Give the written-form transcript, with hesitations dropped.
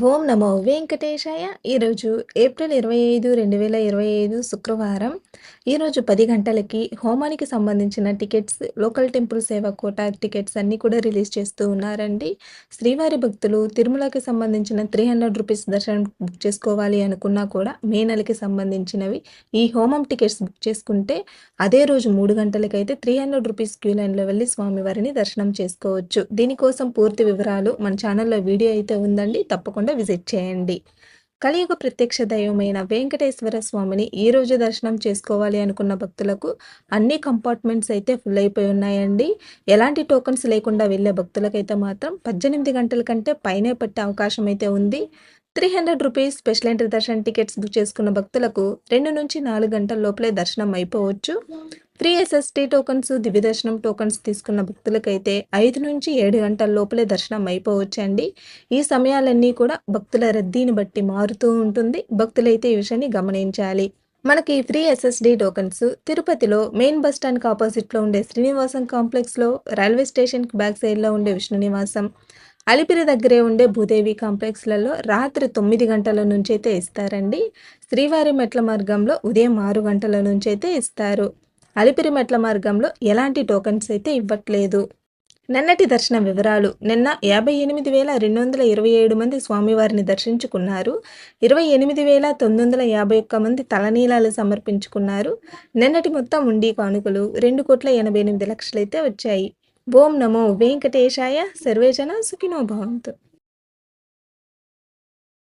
ఓం నమో వెంకటేశాయ. ఈరోజు ఏప్రిల్ 25, 2025 శుక్రవారం. ఈరోజు 10 గంటలకి హోమానికి సంబంధించిన టికెట్స్, లోకల్ టెంపుల్ సేవ కోటా టికెట్స్ అన్నీ కూడా రిలీజ్ చేస్తూ ఉన్నారండి. శ్రీవారి భక్తులు తిరుమలకి సంబంధించిన 300 రూపీస్ దర్శనం బుక్ చేసుకోవాలి అనుకున్నా కూడా మే నెలకి సంబంధించినవి ఈ హోమం టికెట్స్ బుక్ చేసుకుంటే అదే రోజు 3 గంటలకైతే 300 రూపీస్ క్యూ లైన్‌లో వెళ్లి స్వామివారిని దర్శనం చేసుకోవచ్చు. దీనికోసం పూర్తి వివరాలు మన ఛానల్‌లో వీడియో అయితే ఉందండి. తప్పకుండా విజిట్ చేయండి. కలియుగ ప్రత్యక్ష దైవమైన వెంకటేశ్వర స్వామిని ఈ రోజు దర్శనం చేసుకోవాలి అనుకున్న భక్తులకు అన్ని కంపార్ట్మెంట్స్ అయితే ఫుల్ అయిపోయి ఉన్నాయండి. ఎలాంటి టోకన్స్ లేకుండా వెళ్ళే భక్తులకైతే మాత్రం 18 గంటల కంటే పైనే పట్టే అవకాశం అయితే ఉంది. 300 rupees special entry Darshan tickets book చేసుకున్న భక్తులకు 2-4 గంటల లోపలే దర్శనం అయిపోవచ్చు. ఫ్రీ ఎస్ఎస్టీ టోకన్స్, దివ్య దర్శనం టోకన్స్ తీసుకున్న భక్తులకైతే 5-7 గంటల లోపలే దర్శనం అయిపోవచ్చండి. ఈ సమయాలన్నీ కూడా భక్తుల రద్దీని బట్టి మారుతూ ఉంటుంది. భక్తులైతే ఈ విషయాన్ని గమనించాలి. మనకి ఫ్రీ ఎస్ఎస్డి టోకన్స్ తిరుపతిలో మెయిన్ బస్ స్టాండ్కి ఆపోజిట్లో ఉండే శ్రీనివాసం కాంప్లెక్స్లో, రైల్వే స్టేషన్కి బ్యాక్ సైడ్లో ఉండే విష్ణు నివాసం, అలిపిరి దగ్గరే ఉండే భూదేవి కాంప్లెక్స్లలో రాత్రి 9 గంటల నుంచి అయితే ఇస్తారండి. శ్రీవారి మెట్ల మార్గంలో ఉదయం 6 గంటల నుంచి అయితే ఇస్తారు. అలిపిరి మెట్ల మార్గంలో ఎలాంటి టోకన్స్ అయితే ఇవ్వట్లేదు. నిన్నటి దర్శన వివరాలు. నిన్న 58,227 మంది స్వామివారిని దర్శించుకున్నారు. 28,951 మంది తలనీలాలు సమర్పించుకున్నారు. నిన్నటి మొత్తం ఉండి కానుకలు 2,88,00,000 అయితే వచ్చాయి. ఓం నమో వెంకటేశాయ. సర్వే జన సుఖినో భవంతు.